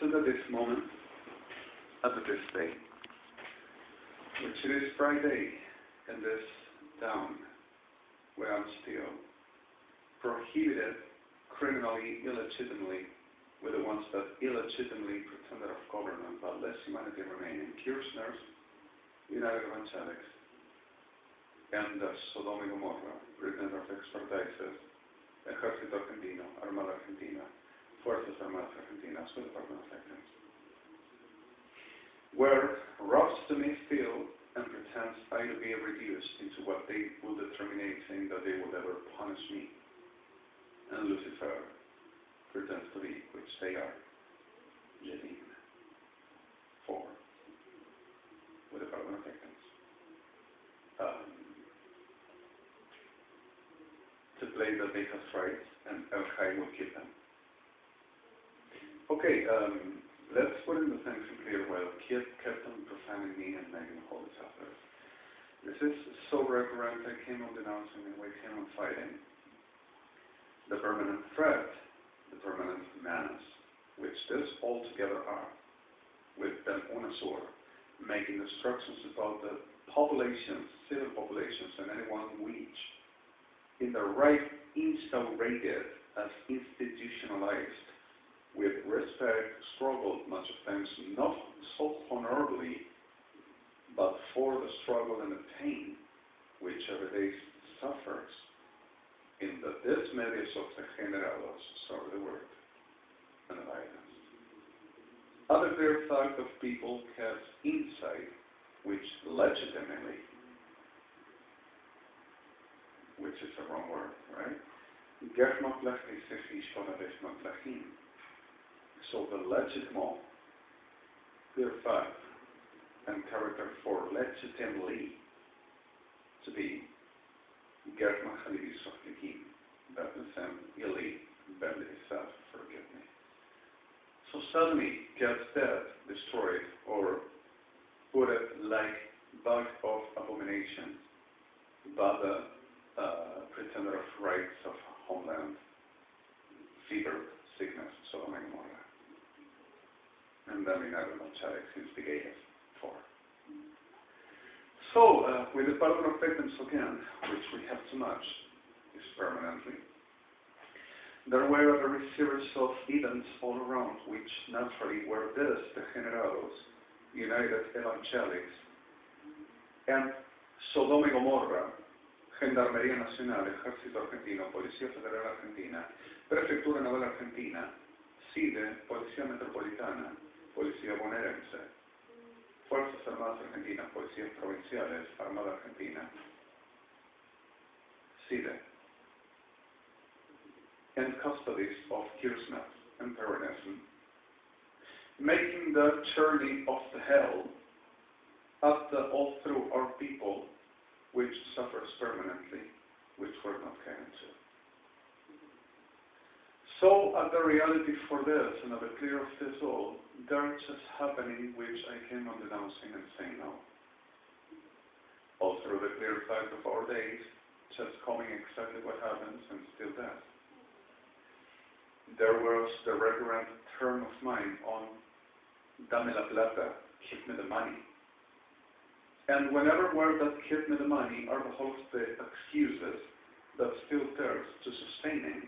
stood at this moment, at this day, which it is Friday in this town where I'm still prohibited criminally, illegitimately, with the ones that illegitimately pretended of government, but less humanity remaining. Kirchners, United Evangelics, and Sodoma y Gomorra, pretender of expertises, Ejército Argentino, Armada Argentina, Fuerzas Armadas Argentinas, with Department of Defense, where robs to me still and pretends I to be reduced into what they will determine, saying that they will ever punish me. And Lucifer pretends to be, which they are, Redemi, for, with Department of Defense, to play that they have rights and El Jai will kill them. Okay, let's put in the things in clear. Well, kept on profaning me and making a whole disaster. This is so recurrent. I came on denouncing and we came on fighting. The permanent threat, the permanent menace, which this altogether are, with them UNASUR, making instructions about the populations, civil populations, and anyone which, in the right instaurated as institutionalized, with respect, struggled much of times not so honorably, but for the struggle and the pain which every day suffers in the dismedios of the generados, sorry the word, and the violence. Other clear fact of people has insight, which legitimately, which is the wrong word, right? So the legitimate clear fact and character for legitimately to be Gertman Halibis of Likim, Betnesem, Ili, Belisaf, forgive me. So suddenly gets dead, destroyed, or put it like bug of abomination by the pretender of rights of homeland, fever, sickness, Sodoma y Gomorra. And then United Evangelics instigated for. So, with the power of victims again, which we have too much, is permanently, there were a very series of events all around, which naturally were this, the Generados, United Evangelics, and Sodoma y Gomorra, Gendarmería Nacional, Ejército Argentino, Policía Federal Argentina, Prefectura Naval Argentina, CIDE, Policía Metropolitana, Policía Bonaerense, Fuerzas Armadas Argentinas, Policías Provinciales, Armada Argentina, CIDE, and custodies of Kirchner and Peronism, making the journey of the hell all through our people, which suffers permanently, which we're not caring to. So, at the reality for this, and at the clear of this all, there is just happening which I came on denouncing and saying no. All through the clear fact of our days, just coming exactly what happens and still that. There was the recurrent term of mine on dame la plata, give me the money. And whenever word that give me the money are the whole of the excuses that still thirst to sustaining,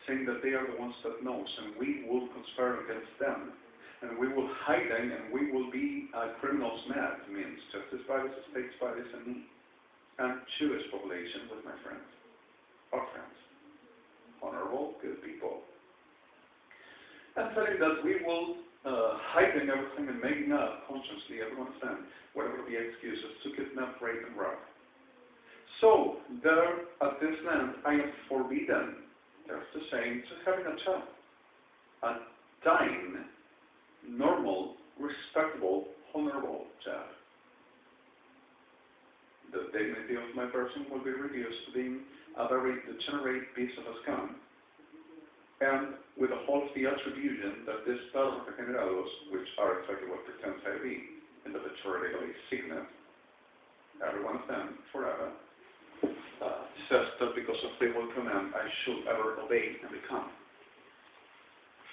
saying that they are the ones that knows and we will conspire against them and we will hide them and we will be criminals mad, means justice bodies, states bodies, and me, and Jewish population with my friends, our friends, honorable, good people, and telling that we will hiding everything and making up consciously, everyone understand, whatever the excuses to kidnap, rape, and rob. So, there at this land, I am forbidden, there's the saying, just having a child. A dying, normal, respectable, honorable child. The dignity of my person will be reduced to being a very degenerate piece of a scum, and with a whole of the attribution that this part of the generados, which are exactly what pretends I be, in the pejoratively signet, every one of them, forever, says that because of the will command I should ever obey and become.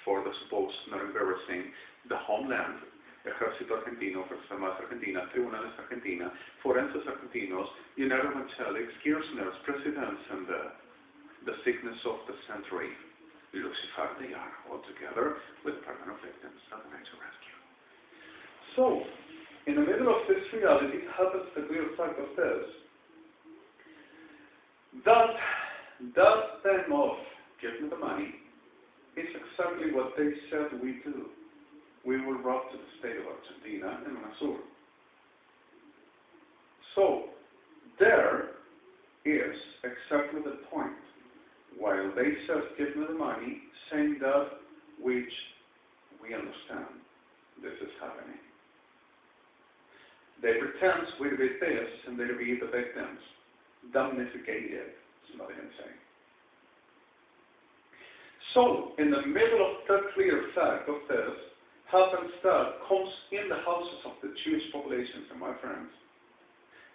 for the supposed not embarrassing the homeland, Ejército Argentino, Fuerzas Armadas Argentinas, Tribunales Argentina, Forenses Argentinos, United Metallics, Kirchner's presidents, and the sickness of the century, Lucifer, they are all together with permanent victims of the nature rescue. So, in the middle of this reality happens the clear fact of this, that them of give me the money is exactly what they said we do. We will rob to the state of Argentina and Mazur. So, there is exactly the point. While they said, give me the money, saying that which we understand this is happening. They pretend we be this and they be the victims. Damnificated, somebody can say. So, in the middle of the clear fact of this, happens that comes in the houses of the Jewish populations, and my friends,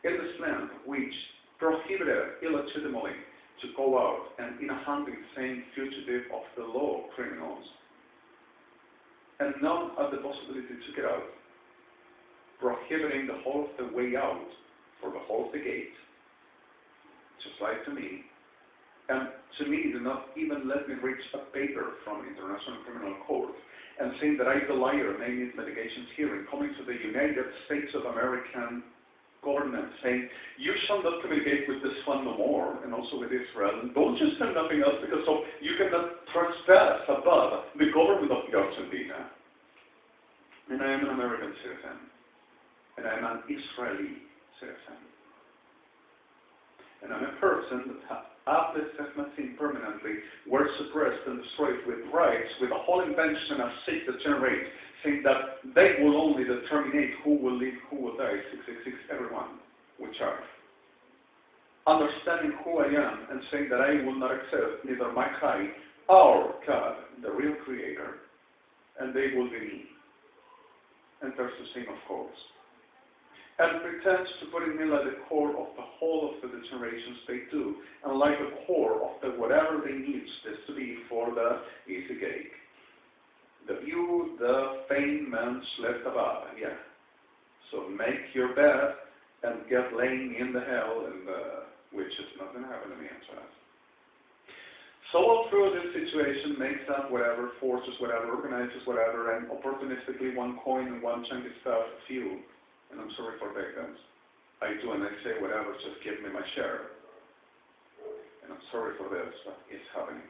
in this land which prohibited illegitimately to go out and in a hunting saying fugitive of the law criminals, and not at the possibility to get out, prohibiting the whole of the way out for the whole of the gate, just like to me, and to me do not even let me reach a paper from International Criminal Court and saying that I, the liar, may need litigations hearing, coming to the United States of American government, saying, you shall not communicate with this one no more, and also with Israel, and don't just send nothing else because of, you cannot trespass above the government of Argentina. And I am an American citizen, and I am an Israeli citizen. And I'm a person that after seen permanently were suppressed and destroyed with rights, with a whole invention of seek to generate, saying that they will only determine who will live, who will die, 666, everyone, which are. Understanding who I am and saying that I will not accept neither my Chai, our God, the real creator, and they will be me. And there's the same, of course. And pretends to put me like the core of the whole of the generations they do, and like the core of the whatever they need this to be for the easy cake. The view, the fame, man slept above, yeah. So make your bed and get laying in the hell, and which is not going to happen to me, I'm sorry. So all through this situation makes up whatever, forces whatever, organizes whatever, and opportunistically one coin and one chunky stuff, few. And I'm sorry for victims. I do and I say whatever, just give me my share. And I'm sorry for this, but it's happening.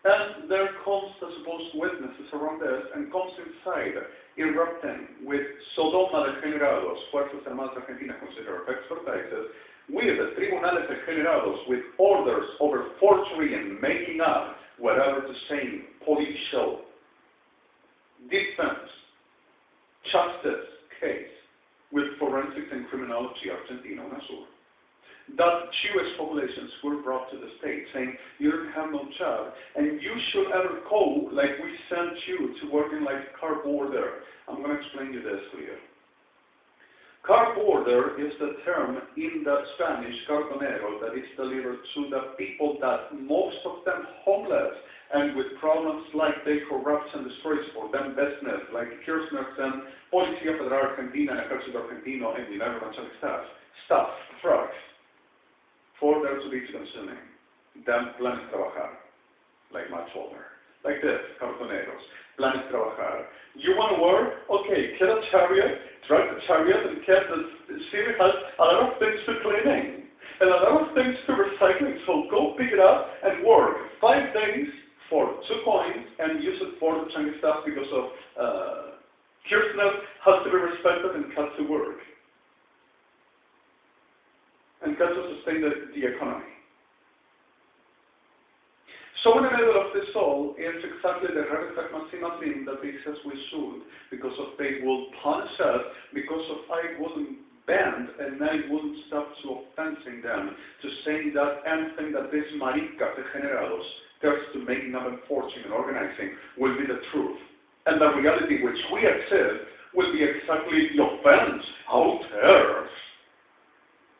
And there comes the supposed witnesses around this, and comes inside, erupting with Sodoma degenerados, Fuerzas Armadas Argentinas consider expertises, with tribunales degenerados, with orders over forgery and making up whatever to say, policial, defense, justice case, with forensics and criminology, Argentina and Azul. That Jewish populations were brought to the state, saying, you don't have no job, and you should ever go like we sent you to working like car border. I'm going to explain you this to you. Car border is the term in the Spanish, cartonero, that is delivered to the people that most of them homeless and with problems like they corrupt and destroys for them business, like Kirchner's and Policía Federal Argentina and Ejército Argentino and the United States stuff, drugs, for them to be consuming. Them planes trabajar, like much older. Like this, cartoneros, planes trabajar. You want to work? Okay, get a chariot, drive the chariot, and get the city has a lot of things for cleaning and a lot of things for recycling, so go pick it up and work 5 days for 2 coins and use it for the chunky stuff because of Kirchner has to be respected and has to work and has to sustain the economy. So in the middle of this all is exactly the Redemi that they says we should, because of they will punish us, because of I wouldn't bend and I wouldn't stop to offending them, to saying that anything that these maricas degenerados there's to making up and forging and organizing will be the truth. And the reality which we accept will be exactly the offense. How dares!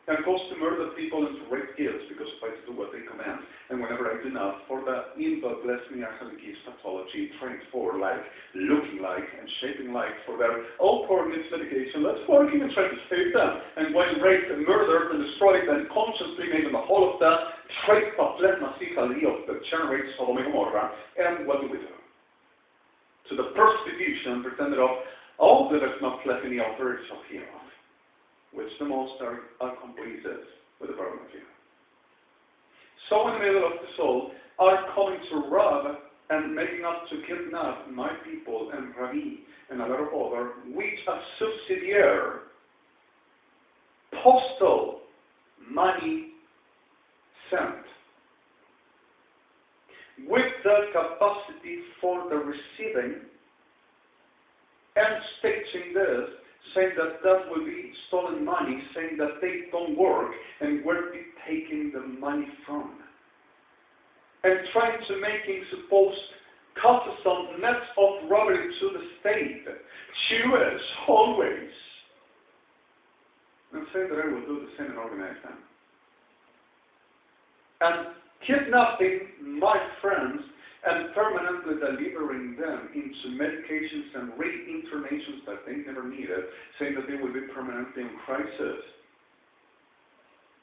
and cause to murder people and to rape kids, because if I do what they command, and whenever I do not, for the evil bless me, I have gives pathology, trained for like, looking like, and shaping like, for their all poor mismedication, let's work and try to save them, and when raped and murdered and destroyed and consciously made in the whole of that, trait patlet masically of the generates Sodom and Gomorrah, and what do? To the persecution pretended of all that is not left in the altars of hereof, which the most are completed with the burden of you. So in the middle of the soul are coming to rob and making up to kidnap my people and Ravi and a lot of other, which a subsidiary, postal money sent, with the capacity for the receiving and staging this, saying that that will be stolen money, saying that they don't work, and where they taking the money from. And trying to making supposed custom nets of robbery to the state. Jewish, always. And say that I will do the same and organize them. And kidnapping my friends and permanently delivering them into medications and reinternations that they never needed, saying that they will be permanently in crisis.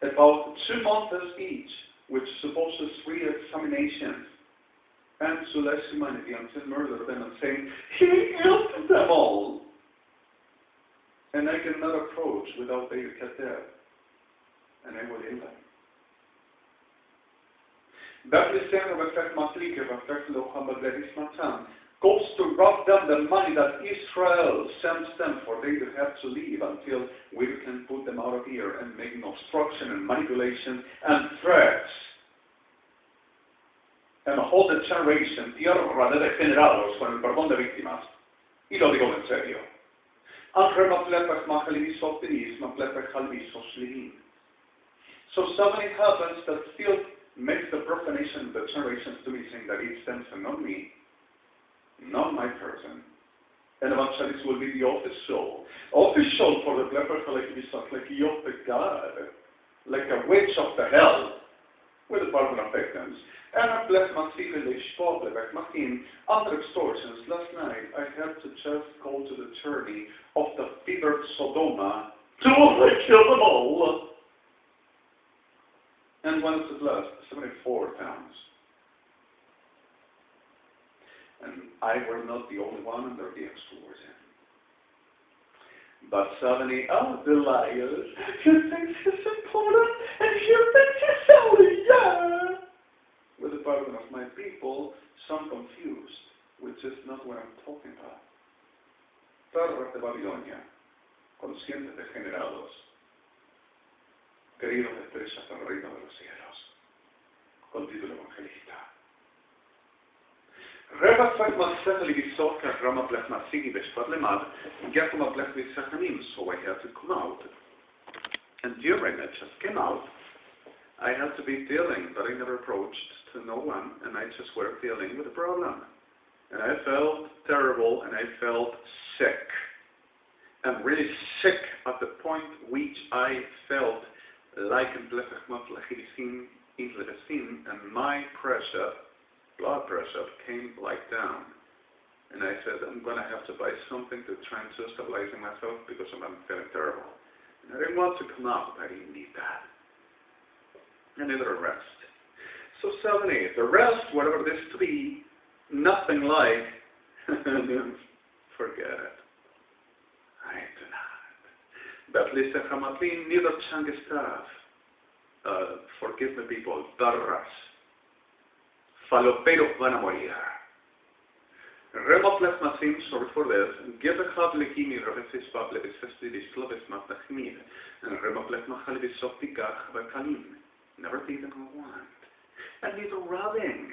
About 2 months each, which supposes re-examinations, and to less humanity until murder them and saying, he killed them all. And I cannot approach without they get dead, and I will heal them. That goes to rob them the money that Israel sends them, for they have to leave until we can put them out of here and making obstruction and manipulation and threats. And all the generation, tierra de degenerados con el perdón de víctimas. Y lo digo en serio. So something happens that still makes the profanation of the generations to me, saying that it stems from not me, not my person. And evangelist will be the official for the leper collectivist, like of the God, like a witch of the hell, with the pardon of victims. And I bless my secret under extortions. Last night I had to just go to the journey of the fevered Sodoma to kill them all. And when it's blessed, 74 towns. And I were not the only one, and there the extra were in. But suddenly, oh, the liars, he thinks he's important, and he thinks he's holy, yeah! With the pardon of my people, some confused, which is not what I'm talking about. Torres de Babilonia, conscientes degenerados, queridos estrellas del reino de los cielos, con título evangelista. Reba Masechel Visoka Rama Blech Masigi Beshpat Lemad, get from a Blech Visachanim, so I had to come out. And during I just came out, I had to be dealing, but I never approached to no one, and I just were dealing with a problem. And I felt terrible, and I felt sick. And really sick at the point which I felt like in and my pressure, blood pressure, came like down. And I said, I'm going to have to buy something to try and stabilize myself because I'm feeling terrible. And I didn't want to come out, I didn't need that. And neither a rest. So suddenly, the rest, whatever this to be, nothing like, forget it. I do not. But listen, Hamatlin, neither Changestav. Forgive me, people, darras. Faloperos van a morir. Remot lesmasim, sorry for this, give a havlekimi revesis pablevis festivis slovis matachmid, and remot lesmachalivis softikach vakalim. Never think them I want. And neither robbing,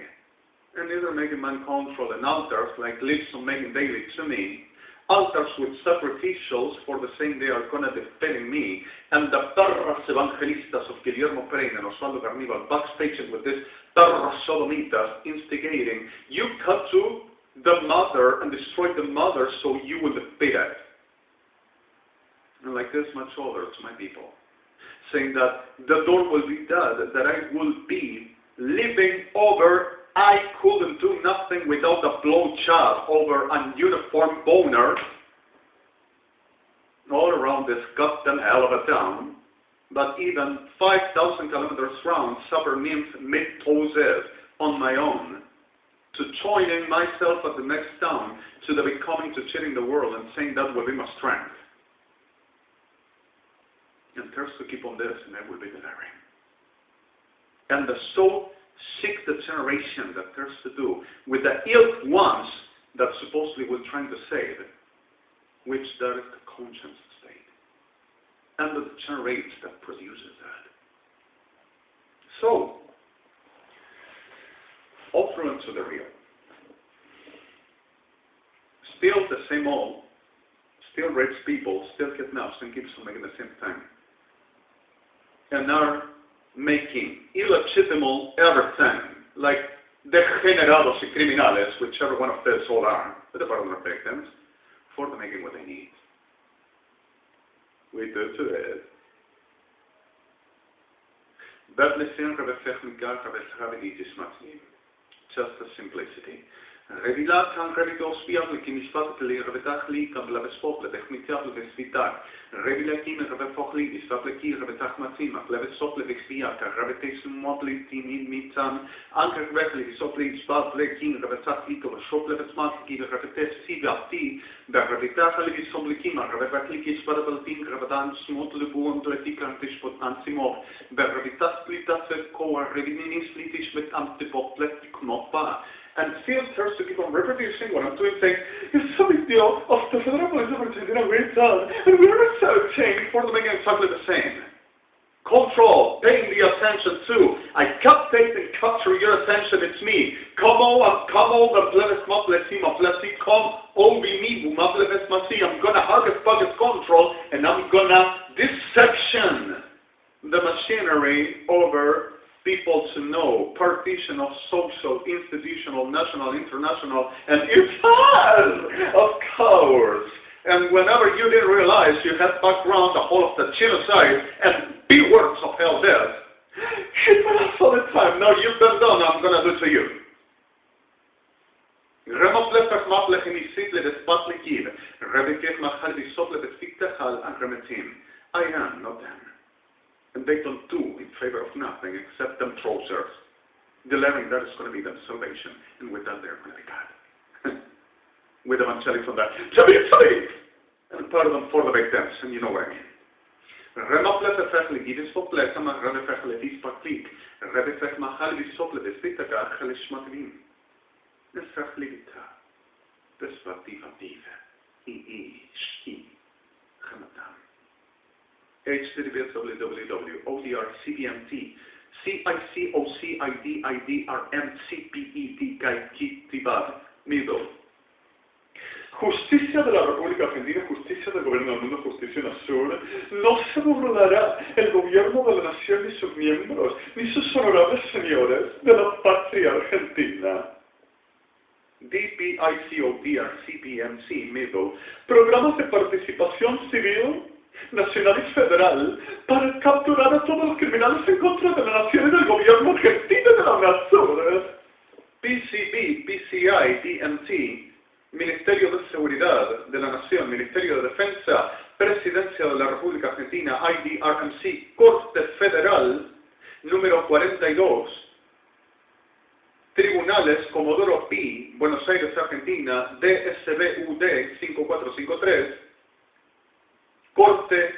and neither making man control and altars like Lipson making daily to me, altars with sacrificials for the same they are going to defend me, and the perras evangelistas of Guillermo Pereira and Osvaldo Carnival backstage with this perras sodomitas instigating, you cut to the mother and destroy the mother so you will defeat it. And like this much older to my people. saying that the door will be dead, that I will be living over, I couldn't do nothing without a blowjob over a uniform boner all around this goddamn hell of a town, but even 5,000 kilometers round, suffer nymph mid-poses on my own, to joining myself at the next town, to the becoming, to cheating the world, and saying that will be my strength. And thirst to keep on this, and I will be delivering. And the soul seek the generation that thirsts to do, with the ill ones that supposedly will trying to save, which that is the conscience state, and the generates that produces that. So, offer unto the real. Still the same old, still rapes people, still kidnaps and keeps on making the same thing. And are making illegitimate everything, like degenerados y criminales, whichever one of these all are, but the bottom of victims, for the making what they need. We do to it. Just the simplicity. Revilat kan revidos biablikin isfatli revetachli kan blavespop levechmitiab levesvitak. Revilakim revefochli isfatleki revetach matzim levesop levexpiak revetesim mobli tinin mitan anker vechli isopli isfatlekin revetachli kovashop levesmatki revetes sivati da revetach levisoblikim revetliki isfatbaltin revetan smot lebuon pletika tishpot ansimov da revetas plitas koa revininis plitish met antipop pletiknopa. And feel thirst to keep on reproducing what I'm doing, saying, it's so big deal of the Federal Police of Argentina, we're done, and we're researching for the making exactly the same. Control, paying the attention to. I captate and capture your attention, it's me. Come on, bleves maplesi, come obi mi, mableves masi. I'm gonna harvest budget control, and I'm gonna dissection the machinery over people to know, partition of social, institutional, national, international, and eternal, of course. And whenever you didn't realize you had background the whole of the genocide and big words of hell death, it went off all the time. Now you've been done, I'm going to do to you. I am not them. And they don't do in favor of nothing except them trousers, delivering that is going to be their salvation, and with that they're going to be God. With evangelics on that, and part of them for the victims, and you know what I mean. Middle. Justicia de la República Argentina, justicia del gobierno del mundo, justicia en el sur. No se burlará el gobierno de la nación ni sus miembros, ni sus honorables señores de la patria argentina. DPICODRCPMC, Middle. Programas de participación civil, nacional y federal para capturar a todos los criminales en contra de la nación y del gobierno argentino de la nación. PCB, PCI, DMT, Ministerio de Seguridad de la Nación, Ministerio de Defensa, Presidencia de la República Argentina, IDRMC, Corte Federal, número 42, Tribunales Comodoro Pi, Buenos Aires, Argentina, DSBUD 5453, Corte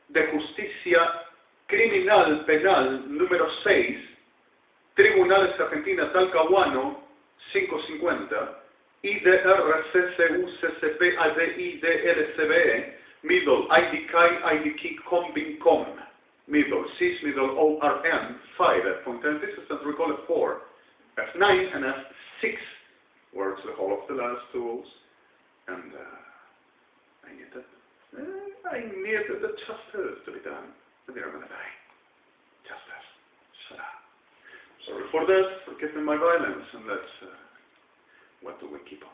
de Justicia Criminal Penal número 6, Tribunales Argentina Talcahuano 550, IDRCCUCCP ADIDLCBE, Middle, IDKI, IDKI, COMBINCOM, Middle, CIS, Middle, ORM 5, F.10, and recall it 4, F9 and F6, works the whole of the last tools, and I needed the justice to be done, and they're going to die. Justice. Shut up. Sorry for this, forgive me my violence, and let's, what do we keep on?